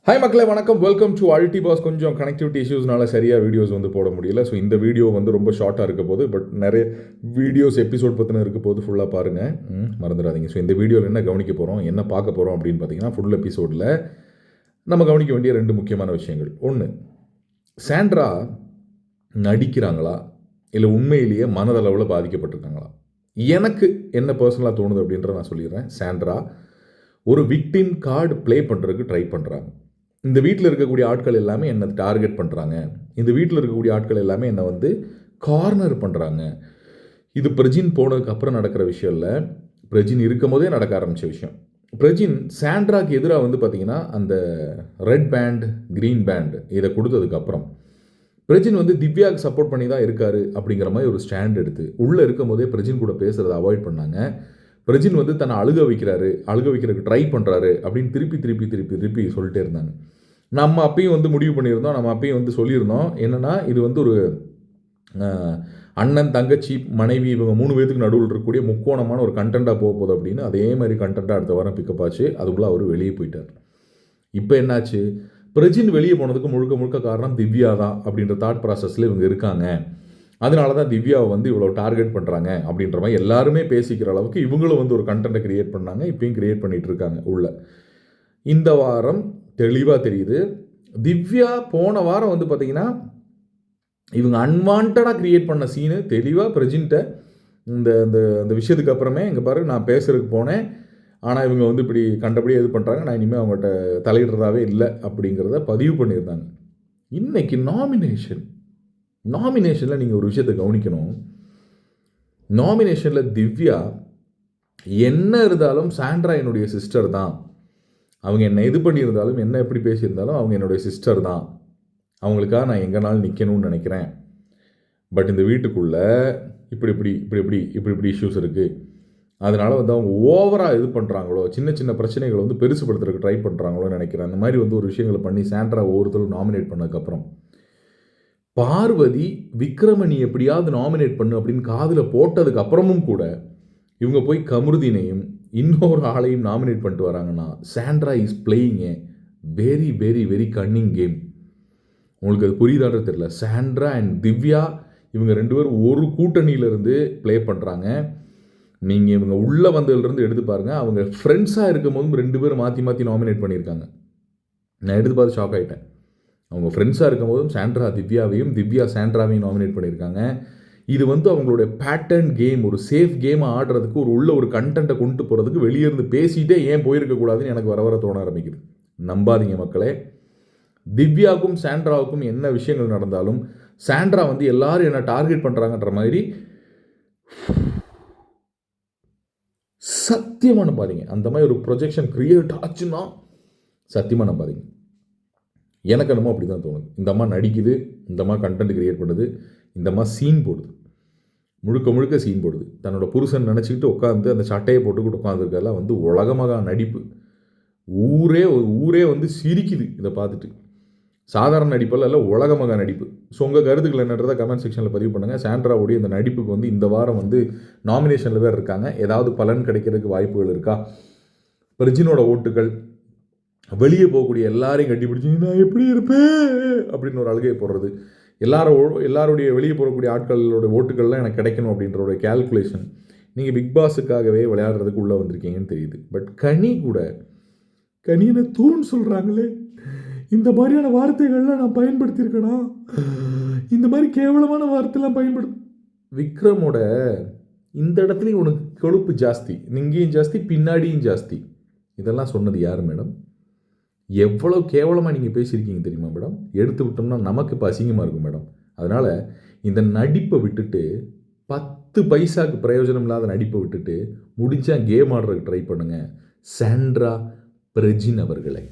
Hi மக்களே, வணக்கம். Welcome to அல்டி பாஸ். கொஞ்சம் கனெக்டிவிட்டி இஷ்யூஸ்னால சரியாக வீடியோஸ் வந்து போட முடியல. ஸோ இந்த வீடியோ வந்து ரொம்ப ஷார்ட்டாக இருக்க போது, பட் நிறைய வீடியோஸ் எபிசோட் பற்றின இருக்க போது ஃபுல்லாக பாருங்கள், மறந்துடாதீங்க. ஸோ இந்த வீடியோவில் என்ன கவனிக்க போகிறோம், என்ன பார்க்க போகிறோம் அப்படின்னு பார்த்தீங்கன்னா, ஃபுல் எபிசோடில் நம்ம கவனிக்க வேண்டிய ரெண்டு முக்கியமான விஷயங்கள். ஒன்று, சாண்ட்ரா நடிக்கிறாங்களா இல்லை உண்மையிலேயே மனதளவில் பாதிக்கப்பட்டிருக்காங்களா? எனக்கு என்ன பர்சனலாக தோணுது அப்படின்றத நான் சொல்லிடுறேன். சாண்ட்ரா ஒரு விக்டிம் கார்டு ப்ளே பண்ணுறதுக்கு ட்ரை பண்ணுறாங்க. இந்த வீட்டில் இருக்கக்கூடிய ஆட்கள் எல்லாமே என்னை டார்கெட் பண்ணுறாங்க, இந்த வீட்டில் இருக்கக்கூடிய ஆட்கள் எல்லாமே என்னை வந்து கார்னர் பண்ணுறாங்க. இது பிரஜின் போனதுக்கு அப்புறம் நடக்கிற விஷயம் இல்லை, பிரஜின் இருக்கும் போதே நடக்க ஆரம்பித்த விஷயம். பிரஜின் சாண்ட்ராக்கு எதிராக வந்து பார்த்திங்கன்னா அந்த ரெட் பேண்ட் க்ரீன் பேண்ட் இதை கொடுத்ததுக்கப்புறம் பிரஜின் வந்து திவ்யாவுக்கு சப்போர்ட் பண்ணி தான் இருக்கார் அப்படிங்கிற மாதிரி ஒரு ஸ்டாண்ட் எடுத்து உள்ளே இருக்கும் போதே பிரஜின் கூட பேசுகிறத அவாய்ட் பண்ணாங்க. பிரஜின் வந்து தன்னை அழுக வைக்கிறதுக்கு ட்ரை பண்ணுறாரு அப்படின்னு திருப்பி சொல்லிட்டே இருந்தாங்க. நம்ம அப்பயும் வந்து முடிவு பண்ணியிருந்தோம், நம்ம அப்பயும் வந்து சொல்லியிருந்தோம் என்னென்னா, இது வந்து ஒரு அண்ணன் தங்கச்சி மனைவி இவங்க 3 பேத்துக்கு நடுவில் இருக்கக்கூடிய முக்கோணமான ஒரு கண்டென்ட்டாக போக போகுது அப்படின்னு. அதே மாதிரி கண்டென்ட்டாக அடுத்த வாரம் பிக்கப் ஆச்சு. அதுக்குள்ளே அவர் வெளியே போயிட்டார். இப்போ என்னாச்சு, பிரஜின் வெளியே போனதுக்கு முழுக்க காரணம் திவ்யா தான் அப்படின்ற தாட் ப்ராசஸில் இவங்க இருக்காங்க. அதனால தான் திவ்யாவை வந்து இவ்வளோ டார்கெட் பண்ணுறாங்க அப்படின்ற மாதிரி எல்லாருமே பேசிக்கிற அளவுக்கு இவங்களும் வந்து ஒரு கண்டென்ட்டை க்ரியேட் பண்ணாங்க. இப்பயும் க்ரியேட் பண்ணிகிட்டு இருக்காங்க உள்ள. இந்த வாரம் தெளிவாக தெரியுது, திவ்யா போன வாரம் வந்து பார்த்திங்கன்னா இவங்க அன்வான்டாக க்ரியேட் பண்ண சீனு தெளிவாக பிரஜின்ட்ட இந்த அந்த விஷயத்துக்கு அப்புறமே இங்கே பாரு நான் பேசுகிறதுக்கு போனேன், ஆனால் இவங்க வந்து இப்படி கண்டபடியே இது பண்ணுறாங்க, நான் இனிமேல் அவங்கள்ட்ட தலையிடுறதாவே இல்லை அப்படிங்கிறத பதிவு பண்ணியிருந்தாங்க. இன்றைக்கி நாமினேஷனில் நீங்கள் ஒரு விஷயத்தை கவனிக்கணும். நாமினேஷனில் திவ்யா என்ன இருந்தாலும் சாண்ட்ரா என்னுடைய சிஸ்டர் தான், அவங்க என்னை இது பண்ணியிருந்தாலும் என்ன எப்படி பேசியிருந்தாலும் அவங்க என்னுடைய சிஸ்டர் தான், அவங்களுக்காக நான் எங்கேனாலும் நிற்கணும்னு நினைக்கிறேன். பட் இந்த வீட்டுக்குள்ளே இப்படி இஷ்யூஸ் இருக்குது, அதனால் வந்து அவங்க ஓவராக இது பண்ணுறாங்களோ, சின்ன பிரச்சனைகளை வந்து பெருசுப்படுத்துறதுக்கு ட்ரை பண்ணுறாங்களோ நினைக்கிறேன். அந்த மாதிரி வந்து ஒரு விஷயங்களை பண்ணி சாண்ட்ரா ஒவ்வொருத்தரும் நாமினேட் பண்ணதுக்கப்புறம் பார்வதி விக்ரமணி எப்படியாவது நாமினேட் பண்ணு அப்படின்னு காதில் போட்டதுக்கு அப்புறமும் கூட இவங்க போய் கமருதீனையும் இன்னொரு ஆளையும் நாமினேட் பண்ணிட்டு வராங்கன்னா, Sandra is playing A very very very Canning game. உங்களுக்கு அது புரியுதான்னு தெரியல. சாண்ட்ரா அண்ட் திவ்யா இவங்க 2 பேரும் ஒரு கூட்டணியிலேருந்து ப்ளே பண்ணுறாங்க. நீங்கள் இவங்க உள்ளே வந்ததுலேருந்து எடுத்து பாருங்கள், அவங்க ஃப்ரெண்ட்ஸாக இருக்கும் போதும் 2 பேரும் மாற்றி நாமினேட் பண்ணியிருக்காங்க. நான் எடுத்து பார்த்து ஷாக் ஆகிட்டேன். அவங்க ஃப்ரெண்ட்ஸாக இருக்கும் போதும் சாண்ட்ரா திவ்யாவையும், திவ்யா சாண்ட்ராவையும் நாமினேட் பண்ணியிருக்காங்க. இது வந்து அவங்களுடைய பேட்டர்ன் கேம், ஒரு சேஃப் கேமை ஆடுறதுக்கு ஒரு கண்டென்ட்டை கொண்டு போகிறதுக்கு வெளியே இருந்து பேசிகிட்டே ஏன் போயிருக்கக்கூடாதுன்னு எனக்கு வர தோண ஆரம்பிக்குது. நம்பாதீங்க மக்களே, திவ்யாவுக்கும் சாண்ட்ராவுக்கும் என்ன விஷயங்கள் நடந்தாலும் சாண்ட்ரா வந்து எல்லாரும் என்ன டார்கெட் பண்ணுறாங்கன்ற மாதிரி சத்தியமாக நம்பாதீங்க. அந்த மாதிரி ஒரு ப்ரொஜெக்ஷன் கிரியேட் ஆச்சுன்னா சத்தியமாக நம்பாதீங்க. எனக்கு என்னமோ அப்படி தான் தோணுது. இந்த அம்மா நடிக்குது, இந்த அம்மா கண்டென்ட் கிரியேட் பண்ணுது, இந்த அம்மா சீன் போடுது, முழுக்க சீன் போடுது. தன்னோட புருஷன் நினச்சிக்கிட்டு உட்காந்து அந்த சட்டையை போட்டுக்கிட்டு உட்காந்துருக்கெல்லாம் வந்து உலகமாக நடிப்பு. ஊரே வந்து சிரிக்குது இதை பார்த்துட்டு. சாதாரண நடிப்பெல்லாம் இல்லை, உலகமாக நடிப்பு. ஸோ உங்கள் கருத்துக்கள் என்னன்றதை கமெண்ட் செக்ஷனில் பதிவு பண்ணுங்கள். சாண்ட்ராவுடைய இந்த நடிப்புக்கு வந்து இந்த வாரம் வந்து நாமினேஷனில் வேறு இருக்காங்க. ஏதாவது பலன் கிடைக்கிறதுக்கு வாய்ப்புகள் இருக்கா? பிரஜினோட ஓட்டுகள் வெளியே போகக்கூடிய எல்லாரையும் கட்டிப்பிடிச்சி நான் எப்படி இருப்பேன் அப்படின்னு ஒரு அழுகையை போடுறது, எல்லாருடைய வெளியே போகக்கூடிய ஆட்களோட ஓட்டுகள்லாம் எனக்கு கிடைக்கணும் அப்படின்ற ஒரு கேல்குலேஷன். நீங்கள் பிக் பாஸுக்காகவே விளையாடுறதுக்கு உள்ளே வந்திருக்கீங்கன்னு தெரியுது. பட் கனியை தூண் சொல்கிறாங்களே, இந்த மாதிரியான வார்த்தைகள்லாம் நான் பயன்படுத்தியிருக்கேனா? இந்த மாதிரி கேவலமான வார்த்தைலாம் விக்ரமோட இந்த இடத்துலையும் உனக்கு கொழுப்பு ஜாஸ்தி, இங்கேயும் ஜாஸ்தி, பின்னாடியும் ஜாஸ்தி. இதெல்லாம் சொன்னது யார் மேடம்? எவ்வளோ கேவலமாக நீங்கள் பேசியிருக்கீங்க தெரியுமா மேடம்? எடுத்து விட்டோம்னா நமக்கு இப்போ அசிங்கமாக இருக்கும் மேடம். அதனால் இந்த நடிப்பை விட்டுட்டு, 10 பைசாவுக்கு பிரயோஜனம் இல்லாத நடிப்பை விட்டுட்டு முடிஞ்சால் கேம் ஆடுறதுக்கு ட்ரை பண்ணுங்கள். சாண்ட்ரா பிரஜின் அவர்களை.